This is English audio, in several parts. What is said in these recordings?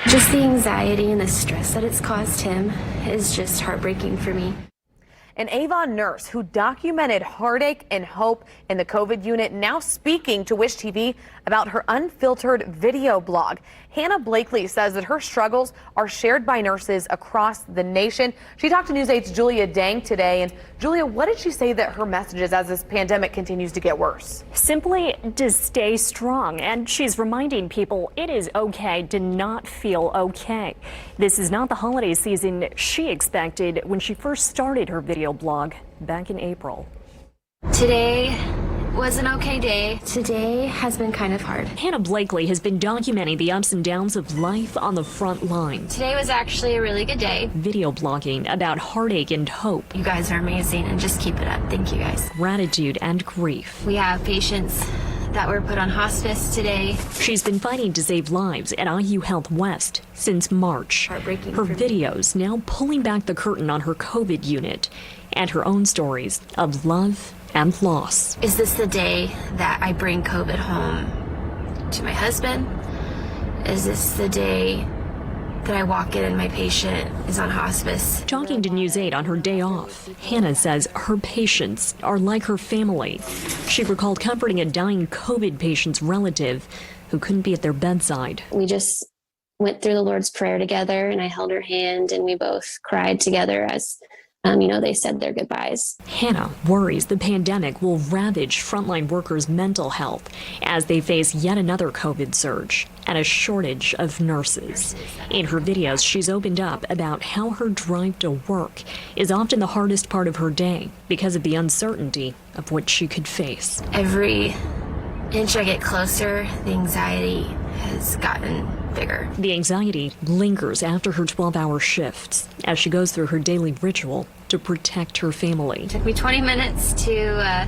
Just the anxiety and the stress that it's caused him is just heartbreaking for me. An Avon nurse who documented heartache and hope in the COVID unit now speaking to Wish TV about her unfiltered video blog. Hannah Blakely says that her struggles are shared by nurses across the nation. She talked to News 8's Julia Dang today. And Julia, what did she say that her message is as this pandemic continues to get worse? Simply to stay strong. And she's reminding people it is okay to not feel okay. This is not the holiday season she expected when she first started her video blog back in April. Today was an okay day. Today has been kind of hard. Hannah Blakely has been documenting the ups and downs of life on the front line. Today was actually a really good day. Video blogging about heartache and hope. You guys are amazing and just keep it up. Thank you guys. Gratitude and grief. We have patients that were put on hospice today. She's been fighting to save lives at IU Health West since March. Heartbreaking Her for me. videos now pulling back the curtain on her COVID unit and her own stories of love and loss. Is this the day that I bring COVID home to my husband? Is this the day that I walk in and my patient is on hospice? Talking to News 8 on her day off, Hannah says her patients are like her family. She recalled comforting a dying COVID patient's relative who couldn't be at their bedside. We just went through the Lord's Prayer together, and I held her hand, and we both cried together as they said their goodbyes. Hannah worries the pandemic will ravage frontline workers' mental health as they face yet another COVID surge and a shortage of nurses. In her videos, she's opened up about how her drive to work is often the hardest part of her day because of the uncertainty of what she could face. Every inch I get closer, the anxiety has gotten bigger. The anxiety lingers after her 12-hour shifts as she goes through her daily ritual to protect her family. It took me 20 minutes to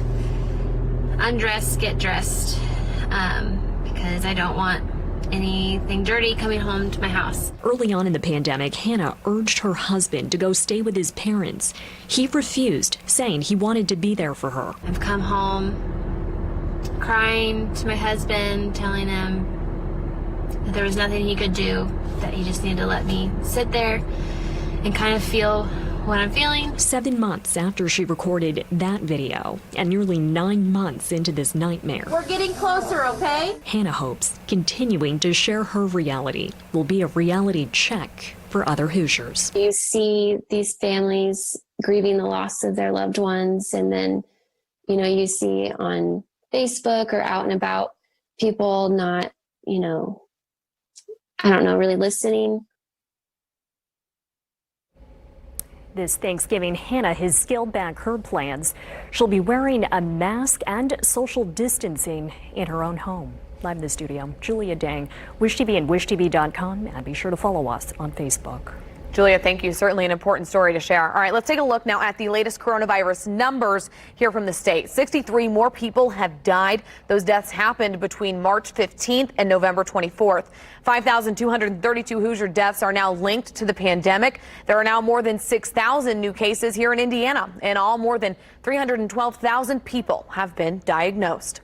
undress, get dressed, because I don't want anything dirty coming home to my house. Early on in the pandemic, Hannah urged her husband to go stay with his parents. He refused, saying he wanted to be there for her. I've come home crying to my husband, telling him that there was nothing he could do, that he just needed to let me sit there and kind of feel what I'm feeling. 7 months after she recorded that video, and nearly 9 months into this nightmare, we're getting closer, okay? Hannah hopes continuing to share her reality will be a reality check for other Hoosiers. You see these families grieving the loss of their loved ones, and then, you see on Facebook or out and about people not, really listening. This Thanksgiving, Hannah has scaled back her plans. She'll be wearing a mask and social distancing in her own home. Live in the studio, Julia Dang, Wish TV and WishTV.com, and be sure to follow us on Facebook. Julia, thank you. Certainly an important story to share. All right, let's take a look now at the latest coronavirus numbers here from the state. 63 more people have died. Those deaths happened between March 15th and November 24th. 5,232 Hoosier deaths are now linked to the pandemic. There are now more than 6,000 new cases here in Indiana. In all, more than 312,000 people have been diagnosed.